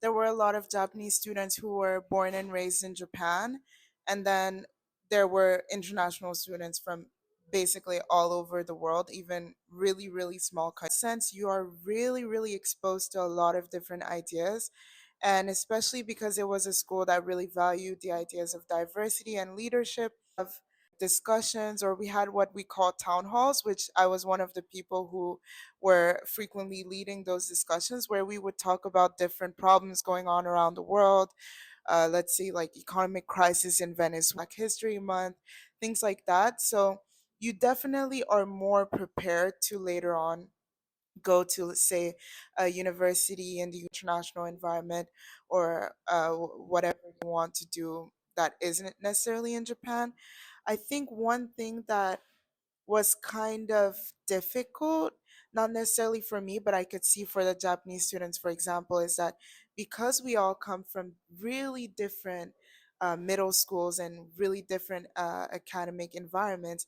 there were a lot of Japanese students who were born and raised in Japan, and then there were international students from basically all over the world, even really, really small countries. Sense you are really, really exposed to a lot of different ideas, and especially because it was a school that really valued the ideas of diversity and leadership of discussions, or we had what we call town halls, which I was one of the people who were frequently leading those discussions, where we would talk about different problems going on around the world. Let's say like economic crisis in Venice, Black History Month, things like that. So you definitely are more prepared to later on go to, let's say, a university in the international environment, or whatever you want to do that isn't necessarily in Japan. I think one thing that was kind of difficult, not necessarily for me, but I could see for the Japanese students, for example, is that because we all come from really different middle schools and really different academic environments,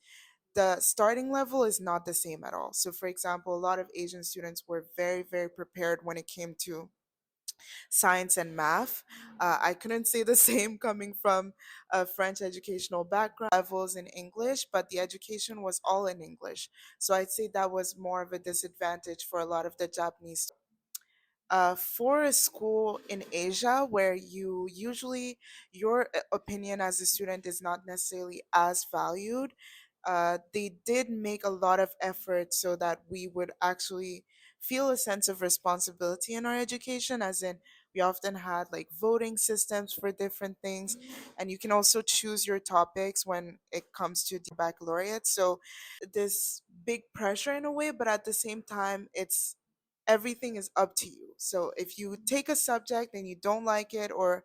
the starting level is not the same at all. So, for example, a lot of Asian students were very, very prepared when it came to science and math. I couldn't say the same coming from a French educational background, levels in English, but the education was all in English. So I'd say that was more of a disadvantage for a lot of the Japanese. For a school in Asia where you usually your opinion as a student is not necessarily as valued, they did make a lot of effort so that we would actually feel a sense of responsibility in our education, as in we often had like voting systems for different things, and you can also choose your topics when it comes to the baccalaureate. So this big pressure in a way, but at the same time, it's everything is up to you. So if you take a subject and you don't like it, or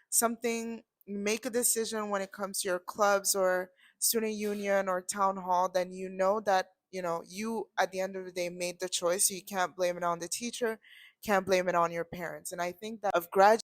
something, make a decision when it comes to your clubs or student union or town hall, then you know that you at the end of the day made the choice. So you can't blame it on the teacher, can't blame it on your parents. And I think that of graduating